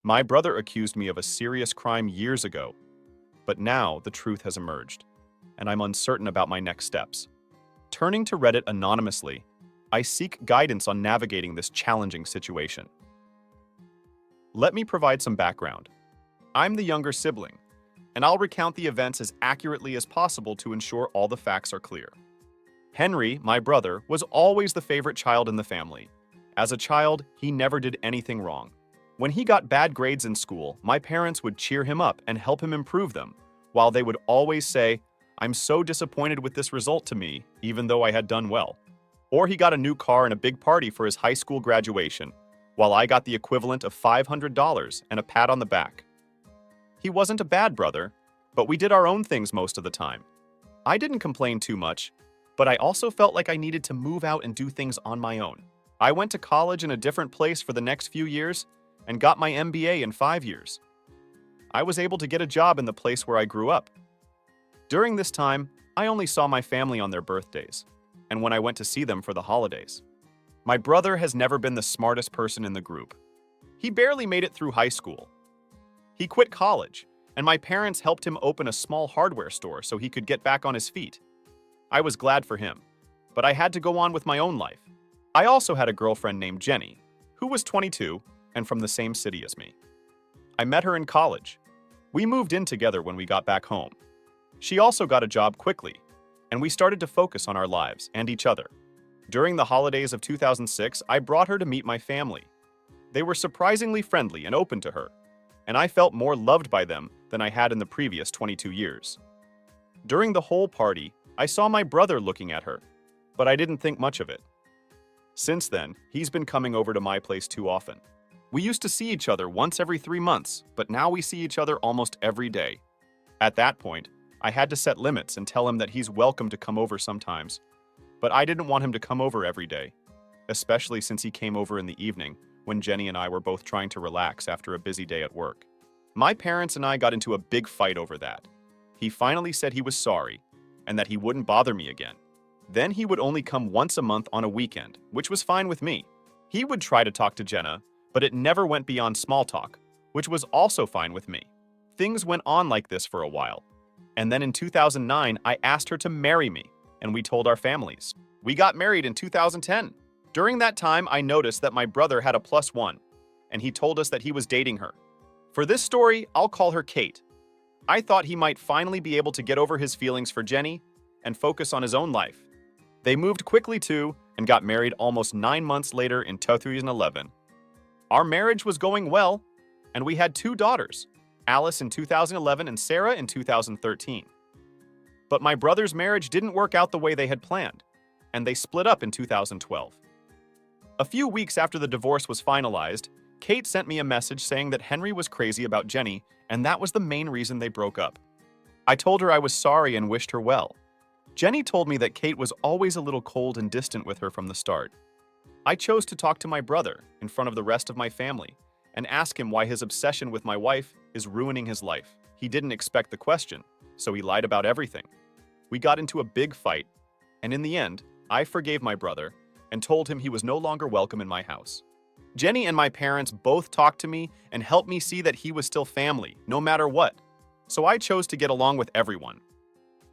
My brother accused me of a serious crime years ago, but now the truth has emerged, and I'm uncertain about my next steps. Turning to Reddit anonymously, I seek guidance on navigating this challenging situation. Let me provide some background. I'm the younger sibling, and I'll recount the events as accurately as possible to ensure all the facts are clear. Henry, my brother, was always the favorite child in the family. As a child, he never did anything wrong. When he got bad grades in school, my parents would cheer him up and help him improve them, while they would always say, "I'm so disappointed with this result," to me, even though I had done well. Or he got a new car and a big party for his high school graduation, while I got the equivalent of $500 and a pat on the back. He wasn't a bad brother, but we did our own things most of the time. I didn't complain too much, but I also felt like I needed to move out and do things on my own. I went to college in a different place for the next few years and got my MBA in 5 years. I was able to get a job in the place where I grew up. During this time, I only saw my family on their birthdays, and when I went to see them for the holidays. My brother has never been the smartest person in the group. He barely made it through high school. He quit college, and my parents helped him open a small hardware store so he could get back on his feet. I was glad for him, but I had to go on with my own life. I also had a girlfriend named Jenny, who was 22 and from the same city as me. I met her in college. We moved in together when we got back home. She also got a job quickly, and we started to focus on our lives and each other. During the holidays of 2006, I brought her to meet my family. They were surprisingly friendly and open to her, and I felt more loved by them than I had in the previous 22 years. During the whole party, I saw my brother looking at her, but I didn't think much of it. Since then, he's been coming over to my place too often. We used to see each other once every 3 months, but now we see each other almost every day. At that point, I had to set limits and tell him that he's welcome to come over sometimes, but I didn't want him to come over every day, especially since he came over in the evening when Jenny and I were both trying to relax after a busy day at work. My parents and I got into a big fight over that. He finally said he was sorry and that he wouldn't bother me again. Then he would only come once a month on a weekend, which was fine with me. He would try to talk to Jenna, but it never went beyond small talk, which was also fine with me. Things went on like this for a while. And then in 2009, I asked her to marry me, and we told our families. We got married in 2010. During that time, I noticed that my brother had a +1, and he told us that he was dating her. For this story, I'll call her Kate. I thought he might finally be able to get over his feelings for Jenny and focus on his own life. They moved quickly too and got married almost 9 months later in 2011. Our marriage was going well, and we had 2 daughters, Alice in 2011 and Sarah in 2013. But my brother's marriage didn't work out the way they had planned, and they split up in 2012. A few weeks after the divorce was finalized, Kate sent me a message saying that Henry was crazy about Jenny, and that was the main reason they broke up. I told her I was sorry and wished her well. Jenny told me that Kate was always a little cold and distant with her from the start. I chose to talk to my brother in front of the rest of my family and ask him why his obsession with my wife is ruining his life. He didn't expect the question, so he lied about everything. We got into a big fight, and in the end, I forgave my brother and told him he was no longer welcome in my house. Jenny and my parents both talked to me and helped me see that he was still family, no matter what. So I chose to get along with everyone.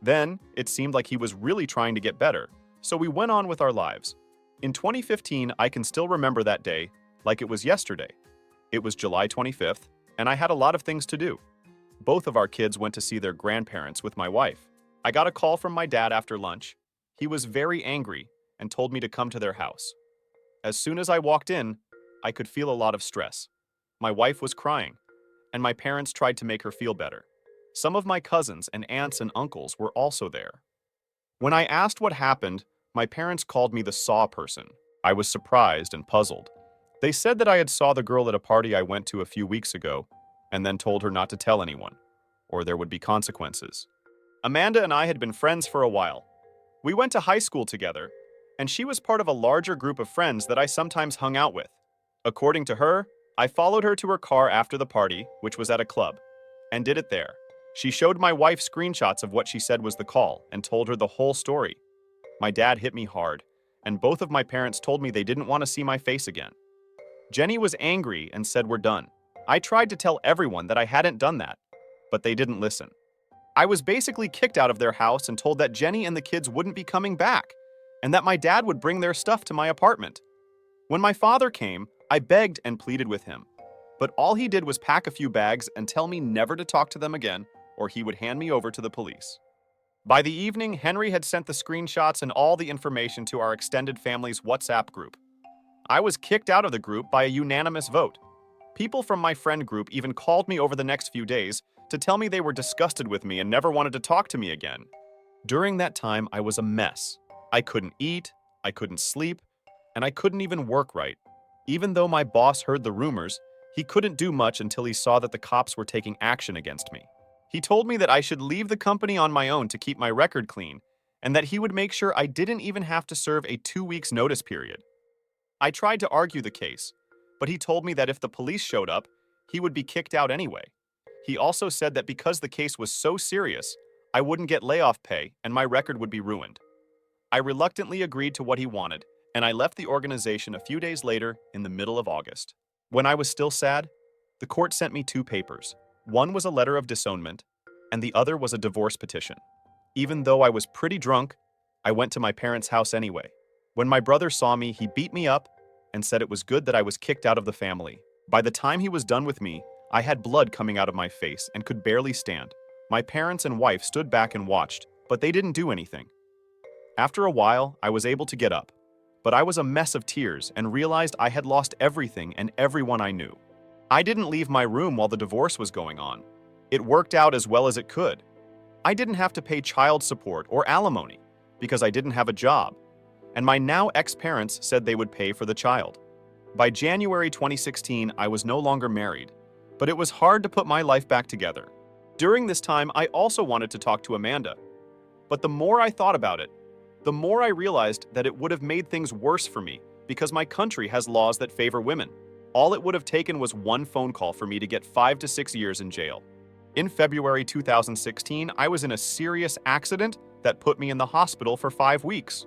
Then, it seemed like he was really trying to get better, so we went on with our lives. In 2015, I can still remember that day like it was yesterday. It was July 25th, and I had a lot of things to do. Both of our kids went to see their grandparents with my wife. I got a call from my dad after lunch. He was very angry and told me to come to their house. As soon as I walked in, I could feel a lot of stress. My wife was crying, and my parents tried to make her feel better. Some of my cousins and aunts and uncles were also there. When I asked what happened, my parents called me the saw person. I was surprised and puzzled. They said that I had saw the girl at a party I went to a few weeks ago, and then told her not to tell anyone, or there would be consequences. Amanda and I had been friends for a while. We went to high school together, and she was part of a larger group of friends that I sometimes hung out with. According to her, I followed her to her car after the party, which was at a club, and did it there. She showed my wife screenshots of what she said was the call and told her the whole story. My dad hit me hard, and both of my parents told me they didn't want to see my face again. Jenny was angry and said we're done. I tried to tell everyone that I hadn't done that, but they didn't listen. I was basically kicked out of their house and told that Jenny and the kids wouldn't be coming back, and that my dad would bring their stuff to my apartment. When my father came, I begged and pleaded with him, but all he did was pack a few bags and tell me never to talk to them again, or he would hand me over to the police. By the evening, Henry had sent the screenshots and all the information to our extended family's WhatsApp group. I was kicked out of the group by a unanimous vote. People from my friend group even called me over the next few days to tell me they were disgusted with me and never wanted to talk to me again. During that time, I was a mess. I couldn't eat, I couldn't sleep, and I couldn't even work right. Even though my boss heard the rumors, he couldn't do much until he saw that the cops were taking action against me. He told me that I should leave the company on my own to keep my record clean, and that he would make sure I didn't even have to serve a 2 weeks notice period. I tried to argue the case, but he told me that if the police showed up, he would be kicked out anyway. He also said that because the case was so serious, I wouldn't get layoff pay and my record would be ruined. I reluctantly agreed to what he wanted, and I left the organization a few days later in the middle of August. When I was still sad, the court sent me 2 papers. One was a letter of disownment, and the other was a divorce petition. Even though I was pretty drunk, I went to my parents' house anyway. When my brother saw me, he beat me up and said it was good that I was kicked out of the family. By the time he was done with me, I had blood coming out of my face and could barely stand. My parents and wife stood back and watched, but they didn't do anything. After a while, I was able to get up, but I was a mess of tears and realized I had lost everything and everyone I knew. I didn't leave my room while the divorce was going on. It worked out as well as it could. I didn't have to pay child support or alimony because I didn't have a job, and my now ex-parents said they would pay for the child. By January 2016, I was no longer married, but it was hard to put my life back together. During this time, I also wanted to talk to Amanda, but the more I thought about it, the more I realized that it would have made things worse for me because my country has laws that favor women. All it would have taken was one phone call for me to get 5 to 6 years in jail. In February 2016, I was in a serious accident that put me in the hospital for 5 weeks.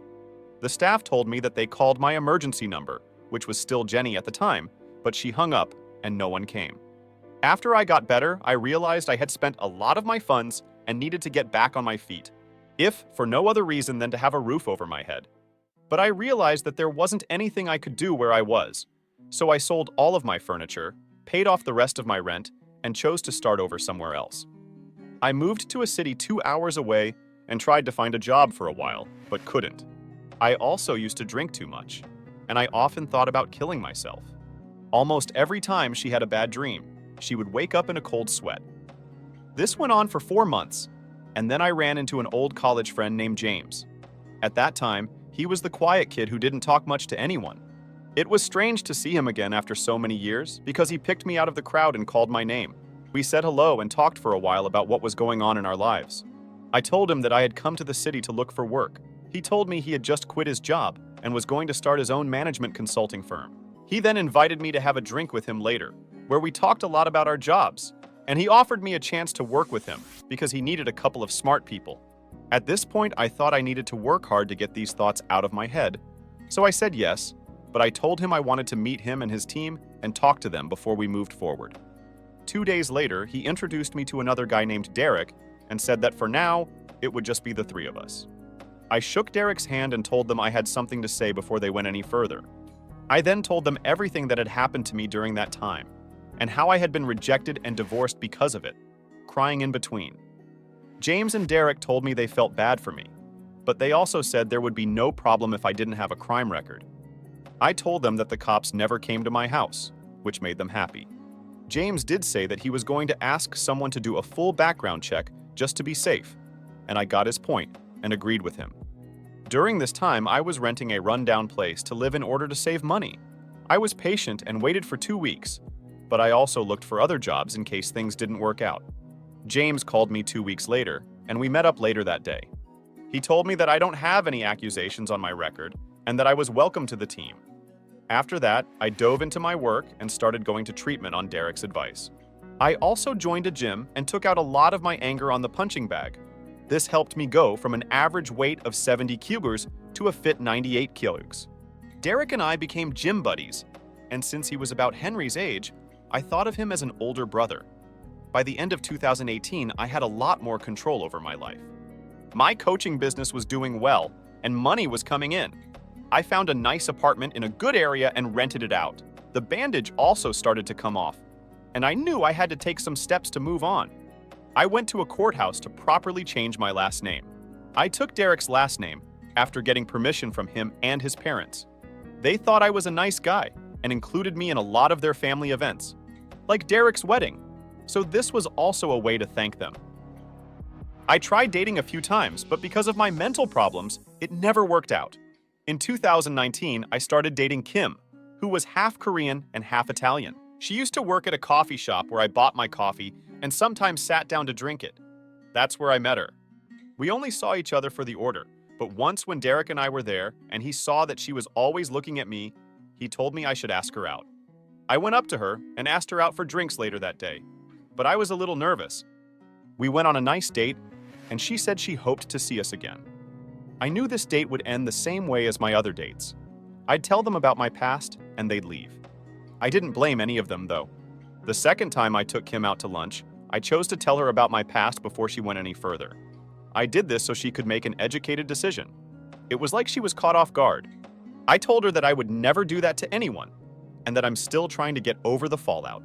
The staff told me that they called my emergency number, which was still Jenny at the time, but she hung up and no one came. After I got better, I realized I had spent a lot of my funds and needed to get back on my feet, if for no other reason than to have a roof over my head. But I realized that there wasn't anything I could do where I was. So I sold all of my furniture, paid off the rest of my rent, and chose to start over somewhere else. I moved to a city 2 hours away and tried to find a job for a while, but couldn't. I also used to drink too much, and I often thought about killing myself. Almost every time she had a bad dream, she would wake up in a cold sweat. This went on for 4 months, and then I ran into an old college friend named James. At that time, he was the quiet kid who didn't talk much to anyone. It was strange to see him again after so many years because he picked me out of the crowd and called my name. We said hello and talked for a while about what was going on in our lives. I told him that I had come to the city to look for work. He told me he had just quit his job and was going to start his own management consulting firm. He then invited me to have a drink with him later, where we talked a lot about our jobs, and he offered me a chance to work with him because he needed a couple of smart people. At this point, I thought I needed to work hard to get these thoughts out of my head, so I said yes, but I told him I wanted to meet him and his team and talk to them before we moved forward. 2 days later, he introduced me to another guy named Derek and said that for now, it would just be the 3 of us. I shook Derek's hand and told them I had something to say before they went any further. I then told them everything that had happened to me during that time, and how I had been rejected and divorced because of it, crying in between. James and Derek told me they felt bad for me, but they also said there would be no problem if I didn't have a crime record. I told them that the cops never came to my house, which made them happy. James did say that he was going to ask someone to do a full background check just to be safe, and I got his point and agreed with him. During this time, I was renting a rundown place to live in order to save money. I was patient and waited for 2 weeks, but I also looked for other jobs in case things didn't work out. James called me 2 weeks later, and we met up later that day. He told me that I don't have any accusations on my record and that I was welcome to the team. After that, I dove into my work and started going to treatment on Derek's advice. I also joined a gym and took out a lot of my anger on the punching bag. This helped me go from an average weight of 70 kilograms to a fit 98 kilograms. Derek and I became gym buddies, and since he was about Henry's age, I thought of him as an older brother. By the end of 2018, I had a lot more control over my life. My coaching business was doing well, and money was coming in. I found a nice apartment in a good area and rented it out. The bandage also started to come off, and I knew I had to take some steps to move on. I went to a courthouse to properly change my last name. I took Derek's last name after getting permission from him and his parents. They thought I was a nice guy and included me in a lot of their family events, like Derek's wedding, so this was also a way to thank them. I tried dating a few times, but because of my mental problems, it never worked out. In 2019, I started dating Kim, who was half Korean and half Italian. She used to work at a coffee shop where I bought my coffee and sometimes sat down to drink it. That's where I met her. We only saw each other for the order, but once when Derek and I were there and he saw that she was always looking at me, he told me I should ask her out. I went up to her and asked her out for drinks later that day, but I was a little nervous. We went on a nice date, and she said she hoped to see us again. I knew this date would end the same way as my other dates. I'd tell them about my past, and they'd leave. I didn't blame any of them, though. The second time I took Kim out to lunch, I chose to tell her about my past before she went any further. I did this so she could make an educated decision. It was like she was caught off guard. I told her that I would never do that to anyone, and that I'm still trying to get over the fallout.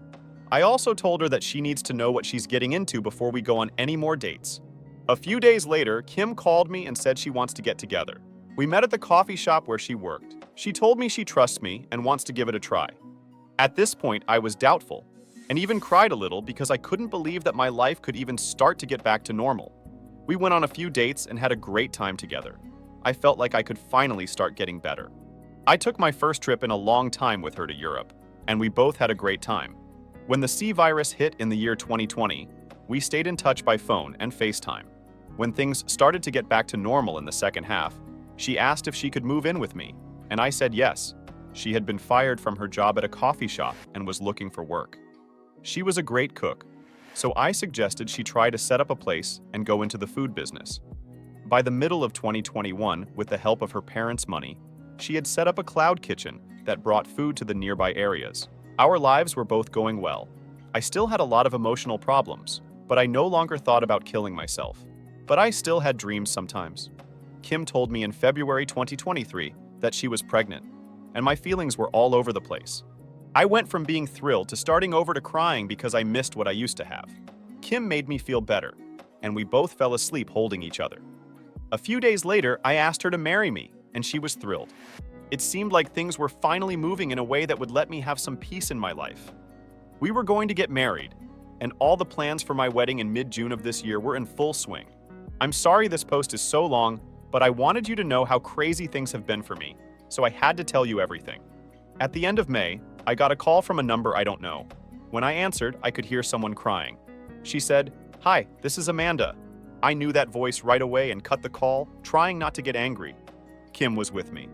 I also told her that she needs to know what she's getting into before we go on any more dates. A few days later, Kim called me and said she wants to get together. We met at the coffee shop where she worked. She told me she trusts me and wants to give it a try. At this point, I was doubtful, and even cried a little because I couldn't believe that my life could even start to get back to normal. We went on a few dates and had a great time together. I felt like I could finally start getting better. I took my first trip in a long time with her to Europe, and we both had a great time. When the C virus hit in the year 2020, we stayed in touch by phone and FaceTime. When things started to get back to normal in the second half, she asked if she could move in with me, and I said yes. She had been fired from her job at a coffee shop and was looking for work. She was a great cook, so I suggested she try to set up a place and go into the food business. By the middle of 2021, with the help of her parents' money, she had set up a cloud kitchen that brought food to the nearby areas. Our lives were both going well. I still had a lot of emotional problems, but I no longer thought about killing myself. But I still had dreams sometimes. Kim told me in February 2023 that she was pregnant, and my feelings were all over the place. I went from being thrilled to starting over to crying because I missed what I used to have. Kim made me feel better, and we both fell asleep holding each other. A few days later, I asked her to marry me, and she was thrilled. It seemed like things were finally moving in a way that would let me have some peace in my life. We were going to get married, and all the plans for my wedding in mid-June of this year were in full swing. I'm sorry this post is so long, but I wanted you to know how crazy things have been for me, so I had to tell you everything. At the end of May, I got a call from a number I don't know. When I answered, I could hear someone crying. She said, "Hi, this is Amanda." I knew that voice right away and cut the call, trying not to get angry. Kim was with me,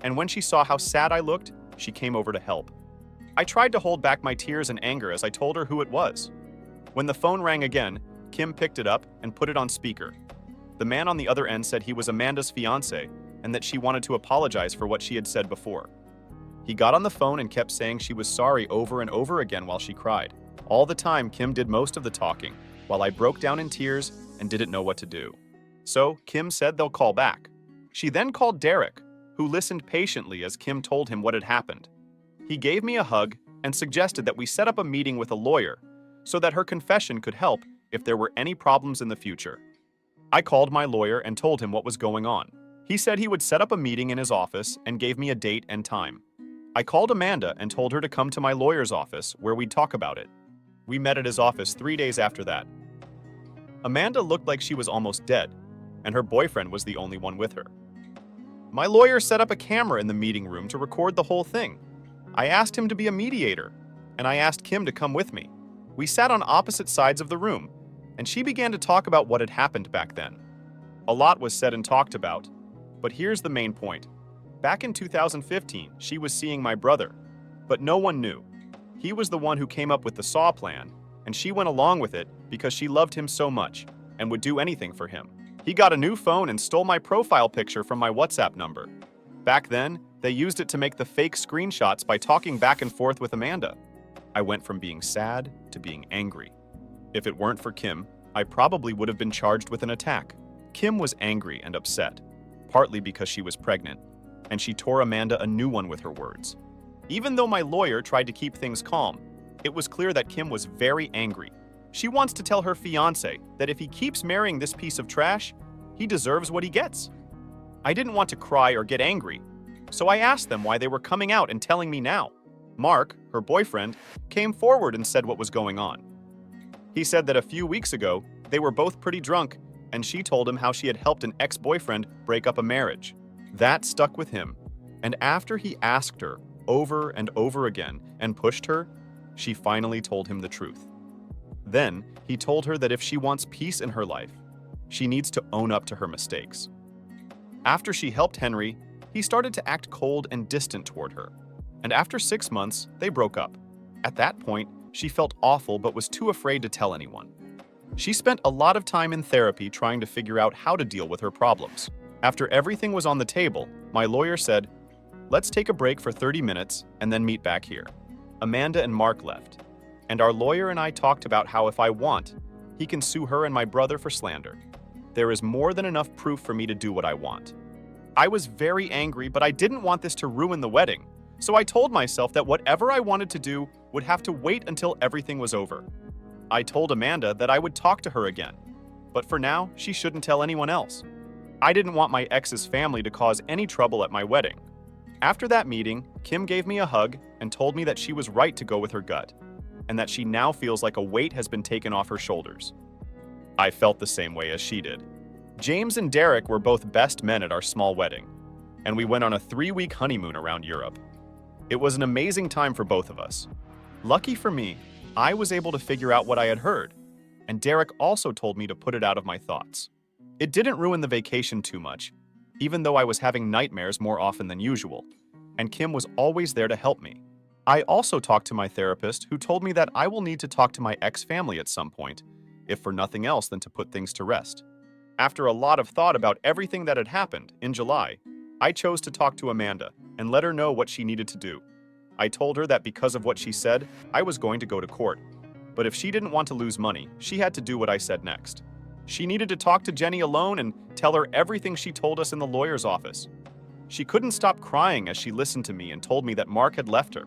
and when she saw how sad I looked, she came over to help. I tried to hold back my tears and anger as I told her who it was. When the phone rang again, Kim picked it up and put it on speaker. The man on the other end said he was Amanda's fiancé and that she wanted to apologize for what she had said before. He got on the phone and kept saying she was sorry over and over again while she cried. All the time, Kim did most of the talking, while I broke down in tears and didn't know what to do. So, Kim said they'll call back. She then called Derek, who listened patiently as Kim told him what had happened. He gave me a hug and suggested that we set up a meeting with a lawyer so that her confession could help if there were any problems in the future. I called my lawyer and told him what was going on. He said he would set up a meeting in his office and gave me a date and time. I called Amanda and told her to come to my lawyer's office where we'd talk about it. We met at his office 3 days after that. Amanda looked like she was almost dead, and her boyfriend was the only one with her. My lawyer set up a camera in the meeting room to record the whole thing. I asked him to be a mediator, and I asked Kim to come with me. We sat on opposite sides of the room, and she began to talk about what had happened back then. A lot was said and talked about, but here's the main point. Back in 2015, she was seeing my brother, but no one knew. He was the one who came up with the SAW plan, and she went along with it because she loved him so much and would do anything for him. He got a new phone and stole my profile picture from my WhatsApp number. Back then, they used it to make the fake screenshots by talking back and forth with Amanda. I went from being sad to being angry. If it weren't for Kim, I probably would have been charged with an attack. Kim was angry and upset, partly because she was pregnant, and she tore Amanda a new one with her words. Even though my lawyer tried to keep things calm, it was clear that Kim was very angry. She wants to tell her fiancé that if he keeps marrying this piece of trash, he deserves what he gets. I didn't want to cry or get angry, so I asked them why they were coming out and telling me now. Mark, her boyfriend, came forward and said what was going on. He said that a few weeks ago, they were both pretty drunk, and she told him how she had helped an ex-boyfriend break up a marriage. That stuck with him, and after he asked her over and over again and pushed her, she finally told him the truth. Then, he told her that if she wants peace in her life, she needs to own up to her mistakes. After she helped Henry, he started to act cold and distant toward her. And after 6 months, they broke up. At that point, she felt awful but was too afraid to tell anyone. She spent a lot of time in therapy trying to figure out how to deal with her problems. After everything was on the table, my lawyer said, "Let's take a break for 30 minutes and then meet back here." Amanda and Mark left, and our lawyer and I talked about how if I want, he can sue her and my brother for slander. There is more than enough proof for me to do what I want. I was very angry, but I didn't want this to ruin the wedding, so I told myself that whatever I wanted to do would have to wait until everything was over. I told Amanda that I would talk to her again, but for now, she shouldn't tell anyone else. I didn't want my ex's family to cause any trouble at my wedding. After that meeting, Kim gave me a hug and told me that she was right to go with her gut, and that she now feels like a weight has been taken off her shoulders. I felt the same way as she did. James and Derek were both best men at our small wedding, and we went on a 3-week honeymoon around Europe. It was an amazing time for both of us. Lucky for me, I was able to figure out what I had heard, and Derek also told me to put it out of my thoughts. It didn't ruin the vacation too much, even though I was having nightmares more often than usual, and Kim was always there to help me. I also talked to my therapist, who told me that I will need to talk to my ex-family at some point, if for nothing else than to put things to rest. After a lot of thought about everything that had happened, in July, I chose to talk to Amanda and let her know what she needed to do. I told her that because of what she said, I was going to go to court. But if she didn't want to lose money, she had to do what I said next. She needed to talk to Jenny alone and tell her everything she told us in the lawyer's office. She couldn't stop crying as she listened to me and told me that Mark had left her.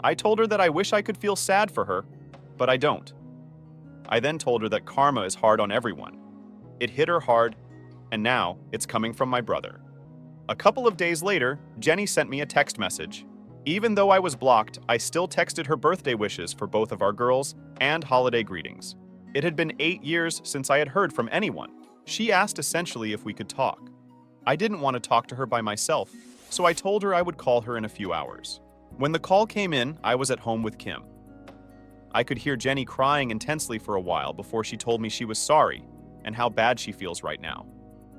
I told her that I wish I could feel sad for her, but I don't. I then told her that karma is hard on everyone. It hit her hard, and now it's coming from my brother. A couple of days later, Jenny sent me a text message. Even though I was blocked, I still texted her birthday wishes for both of our girls and holiday greetings. It had been 8 years since I had heard from anyone. She asked essentially if we could talk. I didn't want to talk to her by myself, so I told her I would call her in a few hours. When the call came in, I was at home with Kim. I could hear Jenny crying intensely for a while before she told me she was sorry and how bad she feels right now.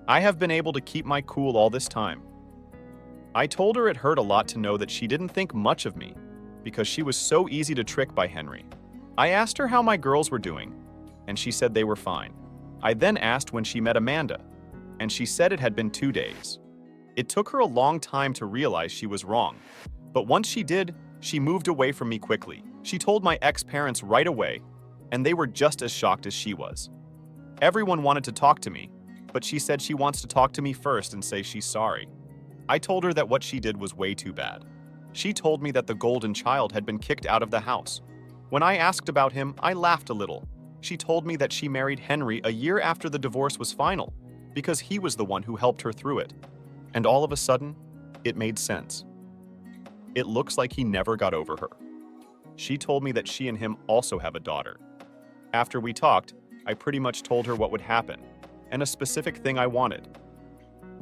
I have been able to keep my cool all this time. I told her it hurt a lot to know that she didn't think much of me because she was so easy to trick by Henry. I asked her how my girls were doing, and she said they were fine. I then asked when she met Amanda, and she said it had been 2 days. It took her a long time to realize she was wrong, but once she did, she moved away from me quickly. She told my ex-parents right away, and they were just as shocked as she was. Everyone wanted to talk to me, but she said she wants to talk to me first and say she's sorry. I told her that what she did was way too bad. She told me that the golden child had been kicked out of the house. When I asked about him, I laughed a little. She told me that she married Henry a year after the divorce was final, because he was the one who helped her through it. And all of a sudden, it made sense. It looks like he never got over her. She told me that she and him also have a daughter. After we talked, I pretty much told her what would happen, and a specific thing I wanted.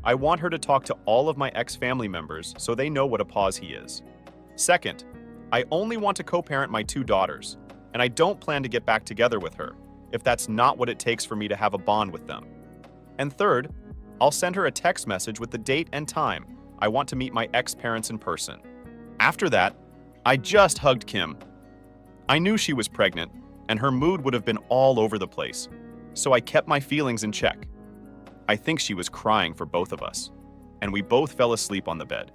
I want her to talk to all of my ex-family members so they know what a pause he is. Second, I only want to co-parent my 2 daughters, and I don't plan to get back together with her if that's not what it takes for me to have a bond with them. And third, I'll send her a text message with the date and time I want to meet my ex-parents in person. After that, I just hugged Kim. I knew she was pregnant, and her mood would have been all over the place, so I kept my feelings in check. I think she was crying for both of us, and we both fell asleep on the bed.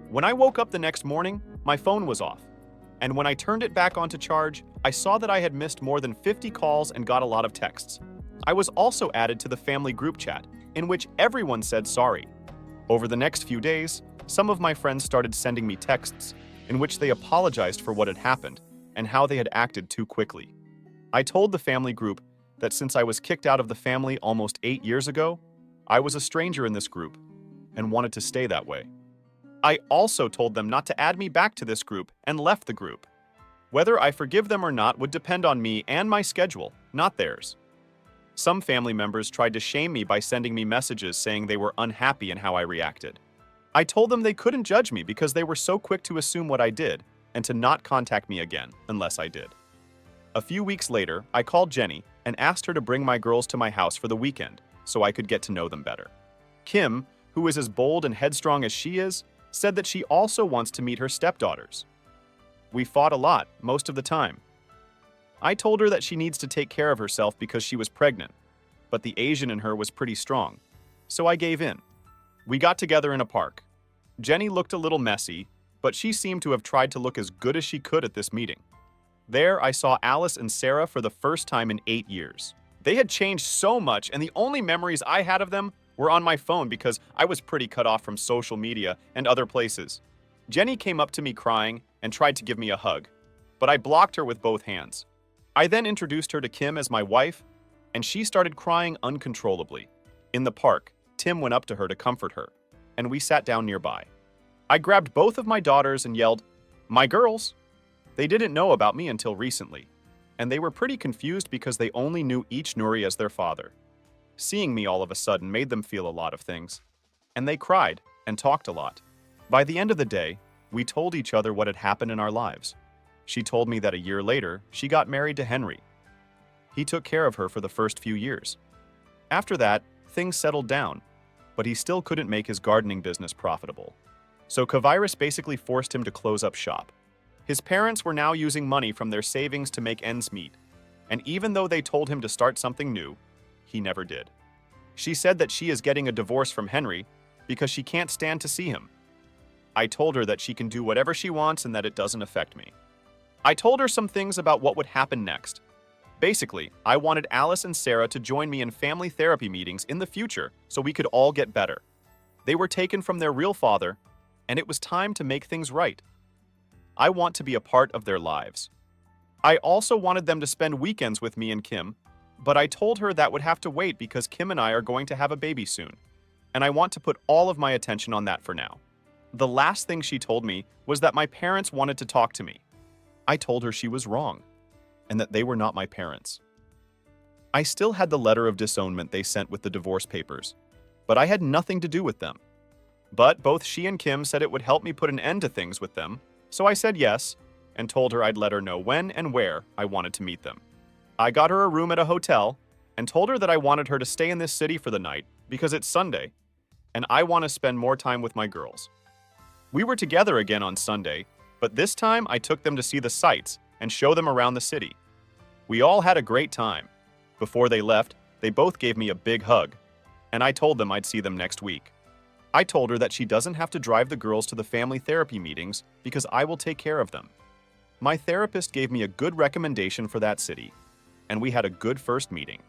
When I woke up the next morning, my phone was off. And when I turned it back on to charge, I saw that I had missed more than 50 calls and got a lot of texts. I was also added to the family group chat, in which everyone said sorry. Over the next few days, some of my friends started sending me texts in which they apologized for what had happened and how they had acted too quickly. I told the family group that since I was kicked out of the family almost 8 years ago, I was a stranger in this group and wanted to stay that way. I also told them not to add me back to this group and left the group. Whether I forgive them or not would depend on me and my schedule, not theirs. Some family members tried to shame me by sending me messages saying they were unhappy in how I reacted. I told them they couldn't judge me because they were so quick to assume what I did and to not contact me again unless I did. A few weeks later, I called Jenny and asked her to bring my girls to my house for the weekend so I could get to know them better. Kim, who is as bold and headstrong as she is, said that she also wants to meet her stepdaughters. We fought a lot, most of the time. I told her that she needs to take care of herself because she was pregnant, but the Asian in her was pretty strong, so I gave in. We got together in a park. Jenny looked a little messy, but she seemed to have tried to look as good as she could at this meeting. There, I saw Alice and Sarah for the first time in 8 years. They had changed so much, and the only memories I had of them were on my phone because I was pretty cut off from social media and other places. Jenny came up to me crying and tried to give me a hug, but I blocked her with both hands. I then introduced her to Kim as my wife, and she started crying uncontrollably. In the park, Tim went up to her to comfort her, and we sat down nearby. I grabbed both of my daughters and yelled, "My girls!" They didn't know about me until recently, and they were pretty confused because they only knew each Nuri as their father. Seeing me all of a sudden made them feel a lot of things, and they cried and talked a lot. By the end of the day, we told each other what had happened in our lives. She told me that a year later, she got married to Henry. He took care of her for the first few years. After that, things settled down, but he still couldn't make his gardening business profitable. So Kavirus basically forced him to close up shop. His parents were now using money from their savings to make ends meet, and even though they told him to start something new, he never did. She said that she is getting a divorce from Henry because she can't stand to see him. I told her that she can do whatever she wants and that it doesn't affect me. I told her some things about what would happen next. Basically, I wanted Alice and Sarah to join me in family therapy meetings in the future so we could all get better. They were taken from their real father, and it was time to make things right. I want to be a part of their lives. I also wanted them to spend weekends with me and Kim, but I told her that would have to wait because Kim and I are going to have a baby soon, and I want to put all of my attention on that for now. The last thing she told me was that my parents wanted to talk to me. I told her she was wrong, and that they were not my parents. I still had the letter of disownment they sent with the divorce papers, but I had nothing to do with them. But both she and Kim said it would help me put an end to things with them, so I said yes, and told her I'd let her know when and where I wanted to meet them. I got her a room at a hotel, and told her that I wanted her to stay in this city for the night because it's Sunday, and I want to spend more time with my girls. We were together again on Sunday, but this time I took them to see the sights and show them around the city. We all had a great time. Before they left, they both gave me a big hug, and I told them I'd see them next week. I told her that she doesn't have to drive the girls to the family therapy meetings because I will take care of them. My therapist gave me a good recommendation for that city, and we had a good first meeting.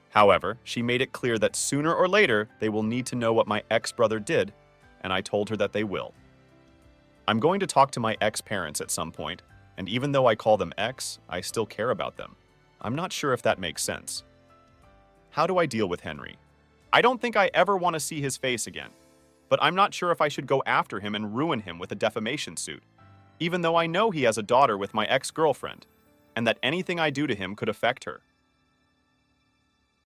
However, she made it clear that sooner or later they will need to know what my ex-brother did, and I told her that they will. I'm going to talk to my ex-parents at some point, and even though I call them ex, I still care about them. I'm not sure if that makes sense. How do I deal with Henry? I don't think I ever want to see his face again, but I'm not sure if I should go after him and ruin him with a defamation suit, even though I know he has a daughter with my ex-girlfriend, and that anything I do to him could affect her.